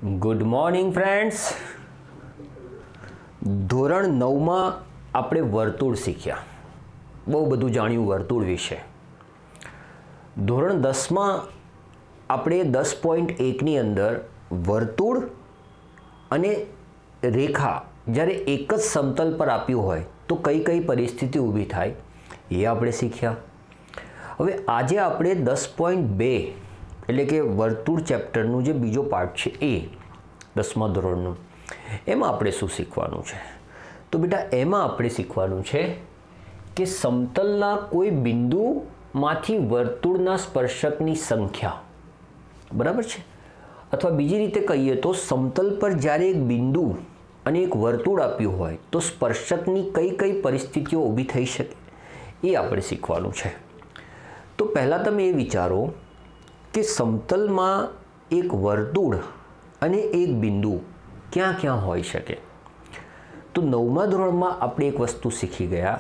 Good morning friends. ધોરણ 9માં આપણે વર્તુળ શીખ્યા, બહુ બધું જાણ્યું વર્તુળ વિશે। ધોરણ 10માં આપણે 10.1ની અંદર વર્તુળ અને રેખા જ્યારે એક જ સમતલ પર આપ્યું હોય તો કઈ કઈ પરિસ્થિતિ ઊભી થાય એ આપણે શીખ્યા। હવે આજે આપણે 10.2 એટલે કે વર્તુળ ચેપ્ટરનું જે બીજો પાર્ટ છે એ 10મા ધોરણનું, એમાં આપણે શું શીખવાનું છે? તો બેટા એમાં આપણે શીખવાનું છે કે સમતલના કોઈ બિંદુમાંથી વર્તુળના સ્પર્શકની સંખ્યા, બરાબર છે? અથવા બીજી રીતે કહીએ તો સમતલ પર જ્યારે એક બિંદુ અને એક વર્તુળ આપ્યું હોય તો સ્પર્શકની કઈ કઈ પરિસ્થિતિઓ ઊભી થઈ શકે એ આપણે શીખવાનું છે। તો પહેલાં તમે એ વિચારો કે સમતલમાં એક વર્તુળ અને એક બિંદુ ક્યાં ક્યાં હોઈ શકે? તો 9મા ધોરણમાં આપણે એક વસ્તુ શીખી ગયા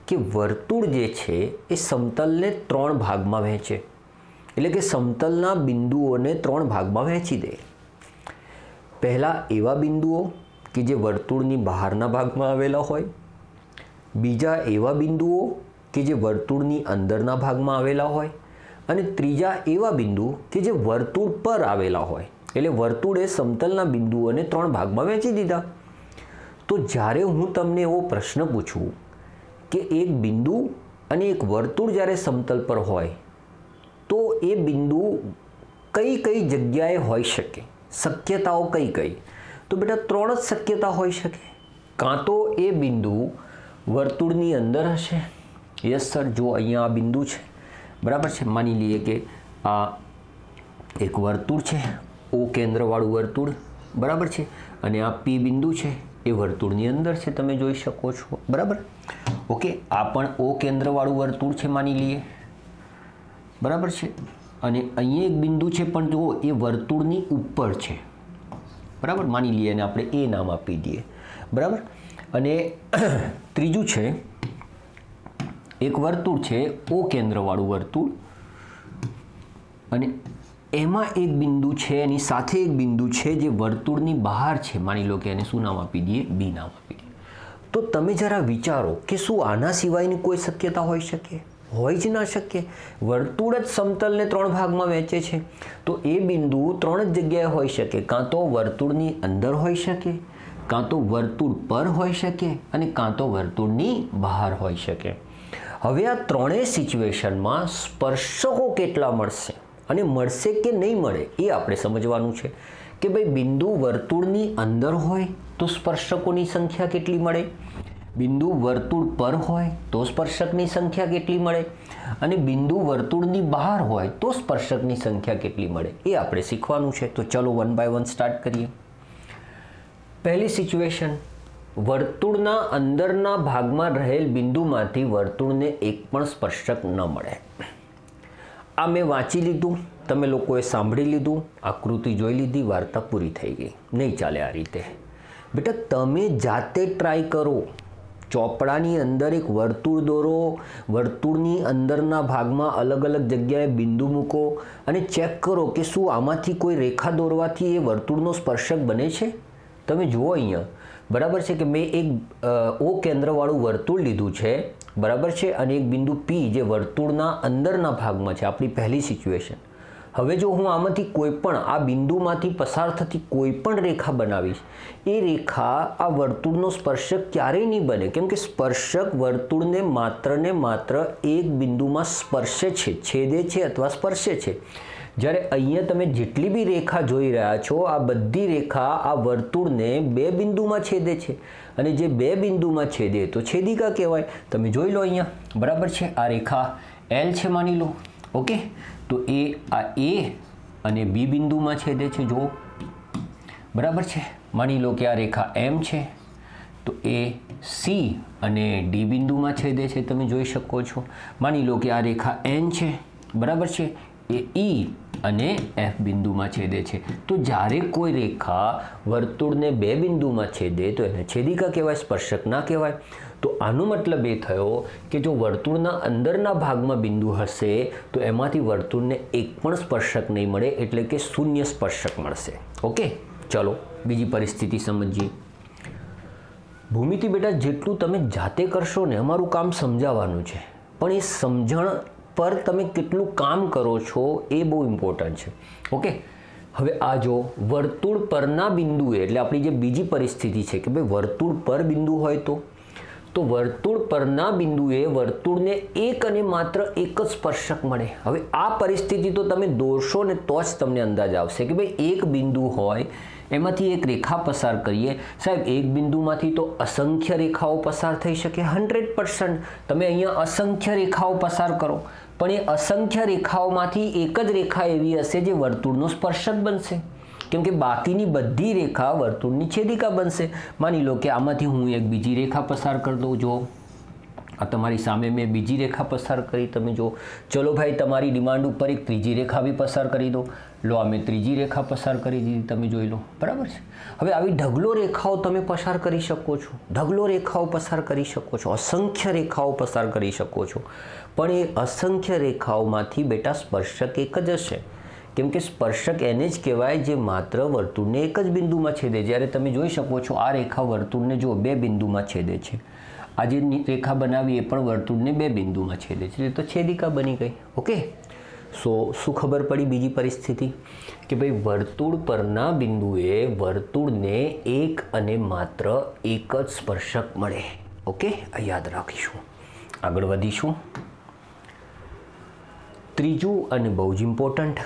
કે વર્તુળ જે છે એ સમતલને 3 ભાગમાં વહેંચે, એટલે કે સમતલના બિંદુઓને 3 ભાગમાં વહેંચી દે। પહેલાં એવા બિંદુઓ કે જે વર્તુળની બહારના ભાગમાં આવેલા હોય, બીજા એવા બિંદુઓ કે જે વર્તુળની અંદરના ભાગમાં આવેલા હોય, અને ત્રીજા એવા બિંદુ કે જે વર્તુળ પર આવેલા હોય। એટલે વર્તુળે સમતલના બિંદુઓને 3 ભાગમાં વહેંચી દીધા। તો જ્યારે હું તમને એવો પ્રશ્ન પૂછું કે એક બિંદુ અને એક વર્તુળ જ્યારે સમતલ પર હોય તો એ બિંદુ કઈ કઈ જગ્યાએ હોઈ શકે, શક્યતાઓ કઈ કઈ? તો બેટા 3 જ શક્યતા હોઈ શકે। કાં તો એ બિંદુ વર્તુળની અંદર હશે, યસ સર, જો અહીંયા આ બિંદુ છે, બરાબર છે, માની લઈએ કે આ એક વર્તુળ છે, ઓ કેન્દ્રવાળું વર્તુળ, બરાબર છે, અને આ પી બિંદુ છે એ વર્તુળની અંદર છે, તમે જોઈ શકો છો, બરાબર? ઓકે, આ પણ ઓ કેન્દ્રવાળું વર્તુળ છે માની લઈએ, બરાબર છે, અને અહીંયા એક બિંદુ છે પણ જુઓ એ વર્તુળની ઉપર છે, બરાબર, માની લઈએ અને આપણે એ નામ આપી દઈએ, બરાબર? અને ત્રીજું છે એક વર્તુળ છે ઓ કેન્દ્રવાળું વર્તુળ, અને એમાં એક બિંદુ છે, એની સાથે એક બિંદુ છે જે વર્તુળની બહાર છે, માની લો કે એને શું નામ આપી દઈએ? બી નામ આપી દઈએ। તો તમે જરા વિચારો કે શું આના સિવાયની કોઈ શક્યતા હોઈ શકે? હોય જ ના શકે। વર્તુળ જ સમતલને 3 ભાગમાં વહેંચે છે તો એ બિંદુ 3 જ જગ્યાએ હોઈ શકે, કાં તો વર્તુળની અંદર હોઈ શકે, કાં તો વર્તુળ પર હોઈ શકે, અને કાં તો વર્તુળની બહાર હોઈ શકે। હવે આ ત્રણેય સિચ્યુએશનમાં સ્પર્શકો કેટલા મળશે અને મળશે કે નહીં મળે એ આપણે સમજવાનું છે કે ભાઈ બિંદુ વર્તુળની અંદર હોય તો સ્પર્શકોની સંખ્યા કેટલી મળે, બિંદુ વર્તુળ પર હોય તો સ્પર્શકની સંખ્યા કેટલી મળે, અને બિંદુ વર્તુળની બહાર હોય તો સ્પર્શકની સંખ્યા કેટલી મળે એ આપણે શીખવાનું છે। તો ચલો 1 by 1 સ્ટાર્ટ કરીએ। પહેલી સિચ્યુએશન, વર્તુળના અંદરના ભાગમાં રહેલ બિંદુમાંથી વર્તુળને એક પણ સ્પર્શક ન મળે। આ મેં વાંચી લીધું, તમે લોકોએ સાંભળી લીધું, આકૃતિ જોઈ લીધી, વાર્તા પૂરી થઈ ગઈ। નહીં ચાલે આ રીતે બેટા, તમે જાતે ટ્રાય કરો, ચોપડાની અંદર એક વર્તુળ દોરો, વર્તુળની અંદરના ભાગમાં અલગ અલગ જગ્યાએ બિંદુ મૂકો અને ચેક કરો કે શું આમાંથી કોઈ રેખા દોરવાથી એ વર્તુળનો સ્પર્શક બને છે? તમે જુઓ અહીંયા, બરાબર છે, કે મેં એક ઓ કેન્દ્રવાળું વર્તુળ લીધું છે, બરાબર છે, અને એક બિંદુ પી જે વર્તુળના અંદરના ભાગમાં છે, આપણી પહેલી સિચ્યુએશન। હવે જો હું આમાંથી કોઈ પણ આ બિંદુમાંથી પસાર થતી કોઈ પણ રેખા બનાવીશ, એ રેખા આ વર્તુળનો સ્પર્શક ક્યારેય નહીં બને, કેમ કે સ્પર્શક વર્તુળને માત્ર ને માત્ર એક બિંદુમાં સ્પર્શે છે, છેદે છે અથવા સ્પર્શે છે। જ્યારે અહીંયા તમે જેટલી બી રેખા જોઈ રહ્યા છો, આ બધી રેખા આ વર્તુળને 2 બિંદુમાં છેદે છે, અને જે 2 બિંદુમાં છેદે તો છેદિકા કહેવાય। તમે જોઈ લો અહીંયા, બરાબર છે, આ રેખા એલ છે માની લો, ઓકે, તો એ આ એ અને બી બિંદુમાં છેદે છે, જો, બરાબર છે, માની લો કે આ રેખા એમ છે તો એ સી અને ડી બિંદુમાં છેદે છે, તમે જોઈ શકો છો। માની લો કે આ રેખા એન છે, બરાબર છે, એ ઈ અને એફ બિંદુમાં છેદે છે। તો જ્યારે કોઈ રેખા વર્તુળને 2 બિંદુમાં છેદે તો એને છેદિકા કહેવાય, સ્પર્શક ના કહેવાય। તો આનો મતલબ એ થયો કે જો વર્તુળના અંદરના ભાગમાં બિંદુ હશે તો એમાંથી વર્તુળને એક પણ સ્પર્શક નહીં મળે, એટલે કે શૂન્ય સ્પર્શક મળશે। ઓકે, चलो बीजी परिस्थिति समझिए। भूमिति बेटा जेटલુं तमे जाते करशो ने अमारुं काम समजाववानुं छे, पण ए समजण पर तमे केटલું काम करो छो ए बहु इम्पोर्टન્ટ छे। ओके, हवे आ जो वर्तुळ परना बिंदुए एटले आपणी जे बीजी परिस्थिति छे कि भाई वर्तुळ पर बिंदु होय तो वर्तुळ परना बिंदुए वर्तुळने एक अने मात्र एक ज स्पर्शक मळे। हवे आ परिस्थिति तो तमे दौरशो ने तो ज तमने अंदाज आवशे कि भाई एक बिंदु होय एमांथी एक रेखा पसार करीए। साहेब एक बिंदुमांथी तो असंख्य रेखाओं पसार थई शके, 100%। तमे अहींया असंख्य रेखाओं पसार करो, पण ए असंख्य रेखाओमांथी एक ज रेखा एवी हशे जे वर्तुळनो स्पर्शक बनशे, केम के बाकीनी बधी रेखा वर्तुळनी छेदिका बनशे। मानी लो कि आमांथी हूँ एक बीजी रेखा पसार कर दऊं। जो आ तमारी सामे मैं बीजी रेखा पसार करी, तमे जो। चलो भाई तमारी डिमांड पर एक त्रीजी रेखा भी पसार करी दो। लो आमे त्रीजी रेखा पसार करी दीधी, तमे जोई लो, बराबर छे। हवे आवी ढगलो रेखाओ तमे पसार करी शको छो, ढगलो रेखाओ पसार करी शको छो, असंख्य रेखाओ पसार करी शको छो, पण ए असंख्य रेखाओमांथी बेटा स्पर्शक एक ज हशे। केम के स्पर्शक एने ज कहेवाय जे मात्र वर्तुळने एक ज बिंदुमां छेदे। ज्यारे तमे जोई शको छो आ रेखा वर्तुळने जो बे बिंदुमां छेदे छे, आ जे रेखा बनावी ए पण वर्तुळने बे बिंदुमां छेदे छे, तो छेदिका बनी गई। ओके, सो शुं खबर पड़ी बीजी परिस्थिति कि भाई वर्तुळ परना बिंदुए वर्तुळने एक अने मात्र एक ज स्पर्शक मळे। ओके, आ याद राखीशुं। आगळ वधीशुं। त्रीजुं अने बहु ज इम्पोर्टન્ટ,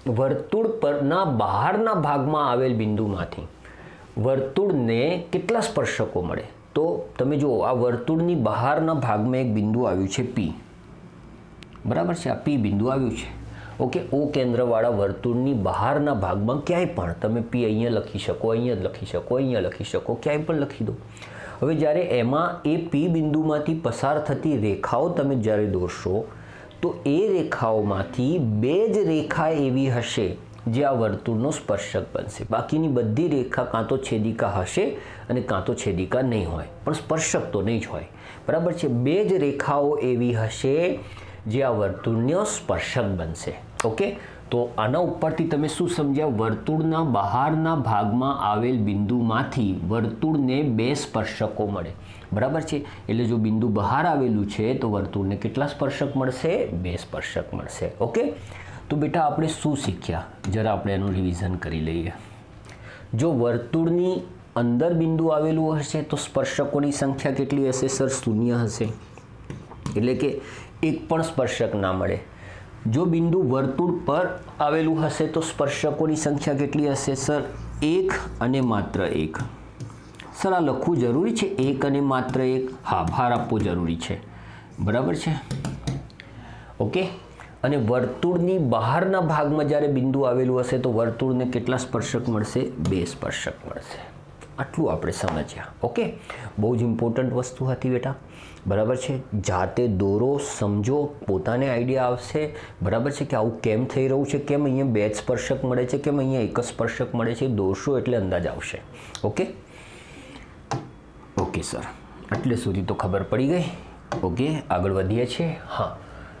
वर्तुळ परना बहारना भागमां आवेल बिंदुमांथी वर्तुळने केटला स्पर्शको मळे। तो तमे जो आ वर्तुळनी बहारना भागमां एक बिंदु आव्युं छे पी, बराबर छे। आ पी बिंदु आव्युं छे। ओके, ओ केंद्रवाळा वर्तुळनी बहारना भागमां क्यांय पण तमे पी अहींया लखी शको, अहींया लखी शको, अहींया लखी शको, क्यांय पण लखी दो। हवे ज्यारे एमां ए पी बिंदुमांथी पसार थती रेखाओ तमे ज्यारे दौरशो तो ए रेखाओमांथी बे ज रेखा एवी हशे जे आ वर्तुळनो स्पर्शक बनशे। बाकीनी बधी रेखा कां तो छेदिका हशे अने कां तो छेदिका नहीं होय, पण स्पर्शक तो नहीं ज होय, बराबर छे। बे ज रेखाओ एवी हशे जे आ वर्तुळनो स्पर्शक बनशे। ओके, तो आना उपरथी तमे शुं समज्या? वर्तुळना बहारना भागमां आवेल बिंदुमांथी वर्तुळने बे स्पर्शको मळे, बराबर छे। एटले जो बिंदु बहार आवेलुं छे तो वर्तुळने केटला स्पर्शक मळशे? बे स्पर्शक मळशे। ओके, तो बेटा आपणे शुं शीख्या जरा आपणे एनुं रिविजन करी लईए। जो वर्तुळनी अंदर बिंदु आवेलुं हशे तो स्पर्शकोनी संख्या केटली हशे? सर 0 हशे, एटले के एक पण स्पर्शक ना मळे। जो बिंदु वर्तुळ पर आवेलुं हशे तो स्पर्शकोनी संख्या केटली हशे? सर 1 अने मात्र 1। सर आ लखવું जरूरी छे? 1 अने मात्र 1? हाँ, भार आपवो जरूरी छे, बराबर छे। ओके, अने वर्तुळनी बहारना भागमां ज्यारे बिंदु आवेलुं हशे तो वर्तुळने केटला स्पर्शक मळशे? 2 स्पर्शक मळशे। आटલું આપણે સમજ્યા। ઓકે, બહુ જ ઇમ્પોર્ટન્ટ વસ્તુ હતી બેટા, બરાબર છે। જાતે દોરો, સમજો, પોતાને આઈડિયા આવશે, બરાબર છે, કે આવું કેમ થઈ રહ્યું છે, કેમ અહીંયા 2 જ સ્પર્શક મળે છે, કેમ અહીંયા એક જ સ્પર્શક મળે છે, દોરશો એટલે અંદાજ આવશે। ઓકે ઓકે સર, આટલે સુધી તો ખબર પડી ગઈ। ઓકે, આગળ વધીએ છીએ। હા,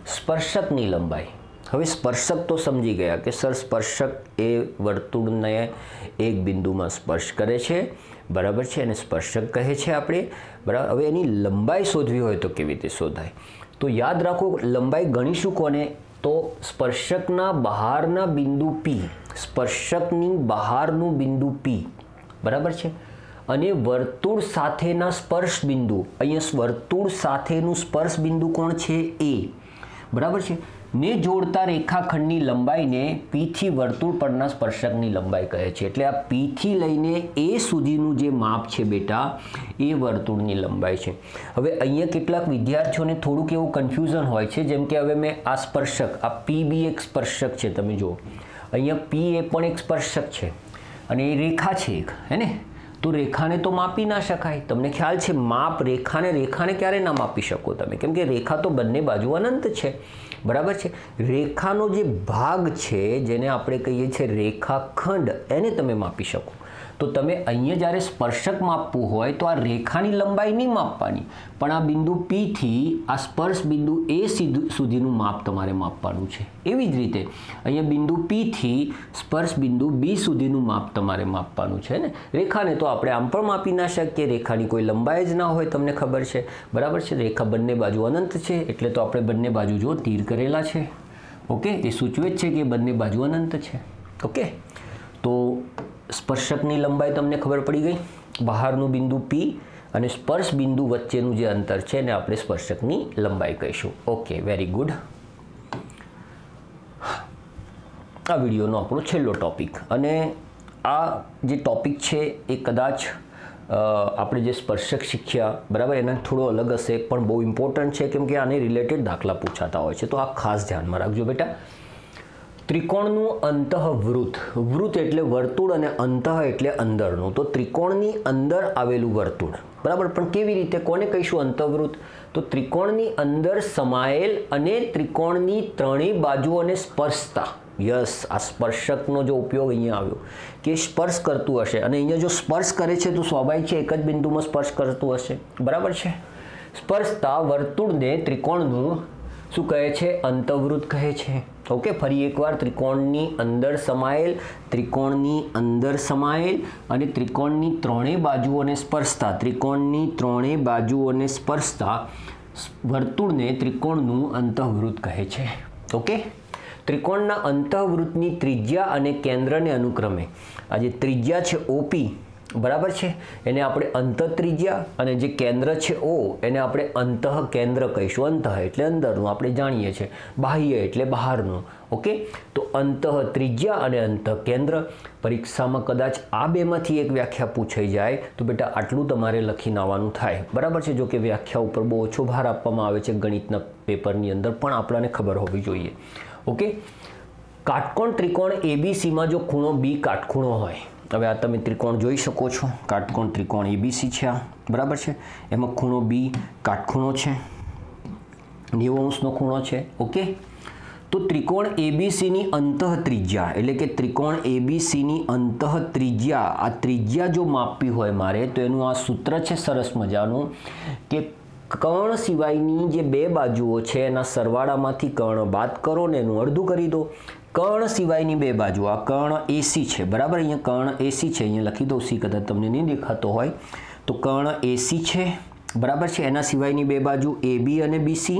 સ્પર્શકની લંબાઈ। હવે સ્પર્શક તો સમજી ગયા કે સર સ્પર્શક એ વર્તુળને એક બિંદુમાં સ્પર્શ કરે છે, બરાબર છે, અને સ્પર્શક કહે છે આપણે, બરાબર। હવે એની લંબાઈ શોધવી હોય તો કેવી રીતે શોધાય? તો યાદ રાખો, લંબાઈ ગણીશું કોને? તો સ્પર્શકના બહારના બિંદુ પી, સ્પર્શકની બહારનું બિંદુ પી, બરાબર છે, અને વર્તુળ સાથેના સ્પર્શ બિંદુ, અહીંયા વર્તુળ સાથેનું સ્પર્શ બિંદુ કોણ છે? એ, બરાબર છે, ને જોડતા રેખાખંડની લંબાઈને પી થી વર્તુળ પરના સ્પર્શકની લંબાઈ કહે છે। એટલે આ પી થી લઈને એ સુધીનું જે માપ છે બેટા એ વર્તુળની લંબાઈ છે। હવે અહીંયા કેટલાક વિદ્યાર્થીઓને થોડુંક એવું કન્ફ્યુઝન હોય છે, જેમ કે હવે મેં આ સ્પર્શક, આ પી બી એક સ્પર્શક છે, તમે જુઓ અહીંયા પી એ પણ એક સ્પર્શક છે અને એ રેખા છે એક, હે ને? તો રેખાને તો માપી ના શકાય, તમને ખ્યાલ છે। માપ રેખાને ક્યારે ના માપી શકો તમે? કેમ કે રેખા તો બંને બાજુ અનંત છે, બરાબર છે। રેખાનો જે ભાગ છે જેને આપણે કહીએ છીએ રેખાખંડ, એને તમે માપી શકો। તો તમે અહીંયા જ્યારે સ્પર્શક માપવું હોય તો આ રેખાની લંબાઈ નહીં માપવાની, પણ આ બિંદુ P થી આ સ્પર્શ બિંદુ A સુધીનું માપ તમારે માપવાનું છે. એવી જ રીતે અહીંયા બિંદુ P થી સ્પર્શ બિંદુ B સુધીનું માપ તમારે માપવાનું છે ને. રેખાને તો આપણે આમ પણ માપી ના શકીએ, રેખાની કોઈ લંબાઈ જ ના હોય, તમને ખબર છે, બરાબર છે. રેખા બંને બાજુ અનંત છે, એટલે તો આપણે બંને બાજુ જો તીર કરેલા છે, ઓકે, એ સૂચવે જ છે કે બંને બાજુ અનંત છે. ઓકે, તો સ્પર્શકની લંબાઈ તમને ખબર પડી ગઈ. બહારનું બિંદુ P અને સ્પર્શ બિંદુ વચ્ચેનું જે અંતર છે ને આપણે સ્પર્શકની લંબાઈ કહીશું. Okay, very good. આ વિડીયોનો આપણો છેલ્લો ટોપિક, અને આ જે ટોપિક છે એ કદાચ આપણે જે સ્પર્શક શીખ્યા, બરાબર, એના થોડો અલગ હશે, પણ બહુ ઇમ્પોર્ટન્ટ છે, કેમ કે આને રિલેટેડ દાખલા પૂછાતા હોય છે. તો આ ખાસ ધ્યાનમાં રાખજો બેટા. ત્રિકોણનું અંતઃવૃત્ત, વૃત્ત એટલે વર્તુળ અને અંતઃ એટલે અંદરનું, તો ત્રિકોણની અંદર આવેલું વર્તુળ, બરાબર. પણ કેવી રીતે, કોને કહીશું અંતઃવૃત્ત? તો ત્રિકોણની અંદર સમાયેલ અને ત્રિકોણની ત્રણેય બાજુઓને સ્પર્શતા. યસ, આ સ્પર્શકનો જો ઉપયોગ અહીંયા આવ્યો કે સ્પર્શ કરતું હશે, અને અહીંયા જો સ્પર્શ કરે છે તો સ્વાભાવિક છે એક જ બિંદુમાં સ્પર્શ કરતું હશે, બરાબર છે. સ્પર્શતા વર્તુળને ત્રિકોણનું શું કહે છે? અંતઃવૃત્ત કહે છે. ઓકે, ફરી એકવાર, ત્રિકોણની અંદર સમાયેલ, ત્રિકોણની અંદર સમાયેલ અને ત્રિકોણની ત્રણેય બાજુઓને સ્પર્શતા, ત્રિકોણની ત્રણેય બાજુઓને સ્પર્શતા વર્તુળને ત્રિકોણનું અંતઃવૃત્ત કહે છે. ઓકે, ત્રિકોણના અંતઃવૃત્તની ત્રિજ્યા અને કેન્દ્રને અનુક્રમે, આ જે ત્રિજ્યા છે OP, બરાબર છે, એને આપણે અંતઃ ત્રિજ્યા, અને જે કેન્દ્ર છે O એને આપણે અંતઃ કેન્દ્ર કહીશું. અંતઃ એટલે અંદરનું, આપણે જાણીએ છીએ, બાહ્ય એટલે બહારનું. ઓકે, તો અંતઃ ત્રિજ્યા અને અંતઃ કેન્દ્ર. પરીક્ષામાં કદાચ આ બેમાંથી એક વ્યાખ્યા પૂછાઈ જાય તો બેટા આટલું તમારે લખીને આવવાનું થાય, બરાબર છે. જો કે વ્યાખ્યા ઉપર બહુ ઓછો ભાર આપવામાં આવે છે ગણિતના પેપરની અંદર, પણ આપણને ખબર હોવી જોઈએ. ઓકે, કાટકોણ ત્રિકોણ ABCમાં જો ખૂણો B કાટખૂણો હોય, હવે આ તમે ત્રિકોણ જોઈ શકો છો, કાટકોણ ત્રિકોણ ABC છે આ, બરાબર છે. એમાં ખૂણો B કાટખૂણો છે, 90 અંશનો ખૂણો છે. ઓકે, તો ત્રિકોણ ABCની અંતઃ ત્રિજ્યા, એટલે કે ત્રિકોણ ABCની અંતઃ ત્રિજ્યા, આ ત્રિજ્યા જો માપવી હોય મારે, તો એનું આ સૂત્ર છે સરસ મજાનું, કે કર્ણ સિવાયની જે બે બાજુઓ છે એના સરવાળામાંથી કર્ણ બાદ કરો ને એનું અડધું કરી દો. કર્ણ સિવાયની બે બાજુ, આ કર્ણ AC છે, બરાબર, અહીંયા કર્ણ AC છે, અહીંયા લખી દો, C કદાચ તમને નહીં દેખાતો હોય તો કર્ણ AC છે, બરાબર છે. એના સિવાયની બે બાજુ AB અને BC,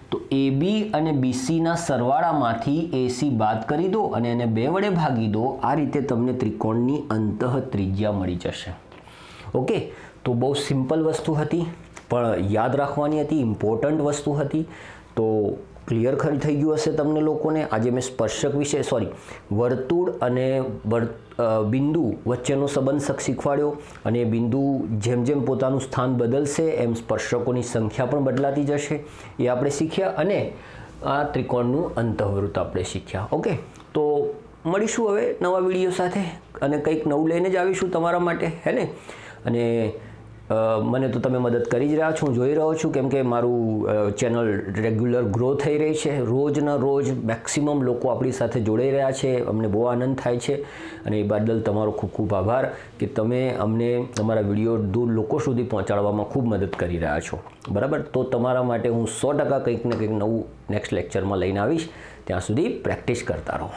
તો AB અને BCના સરવાળામાંથી AC બાદ કરી દો અને એને 2 વડે ભાગી દો. આ રીતે તમને ત્રિકોણની અંતઃ ત્રિજ્યા મળી જશે. ઓકે, તો બહુ સિમ્પલ વસ્તુ હતી, પણ યાદ રાખવાની હતી, ઇમ્પોર્ટન્ટ વસ્તુ હતી. તો ક્લિયર થઈ ગયું હશે તમને લોકોને. આજે મેં સ્પર્શક વિશે, વર્તુળ અને બિંદુ વચ્ચેનો સંબંધ શીખવાડ્યો, અને બિંદુ જેમ જેમ પોતાનું સ્થાન બદલશે એમ સ્પર્શકોની સંખ્યા પણ બદલાતી જશે, એ આપણે શીખ્યા. અને આ ત્રિકોણનું અંતઃવૃત્ત આપણે શીખ્યા. ઓકે, તો મળીશું હવે નવા વિડીયો સાથે, અને કંઈક નવું લઈને જ આવીશું તમારા માટે, હે ને. અને મને તો તમે મદદ કરી જ રહ્યા છો, હું જોઈ રહ્યો છું, કેમ કે મારું ચેનલ રેગ્યુલર ગ્રો થઈ રહી છે. રોજના રોજ મેક્સિમમ લોકો આપણી સાથે જોડાઈ રહ્યા છે, અમને બહુ આનંદ થાય છે, અને એ બદલ તમારો ખૂબ ખૂબ આભાર કે તમે અમને તમારા વિડીયો દૂર લોકો સુધી પહોંચાડવામાં ખૂબ મદદ કરી રહ્યા છો, બરાબર. તો તમારા માટે હું 100% કંઈક ને કંઈક નવું નેક્સ્ટ લેક્ચરમાં લઈને આવીશ. ત્યાં સુધી પ્રેક્ટિસ કરતા રહો.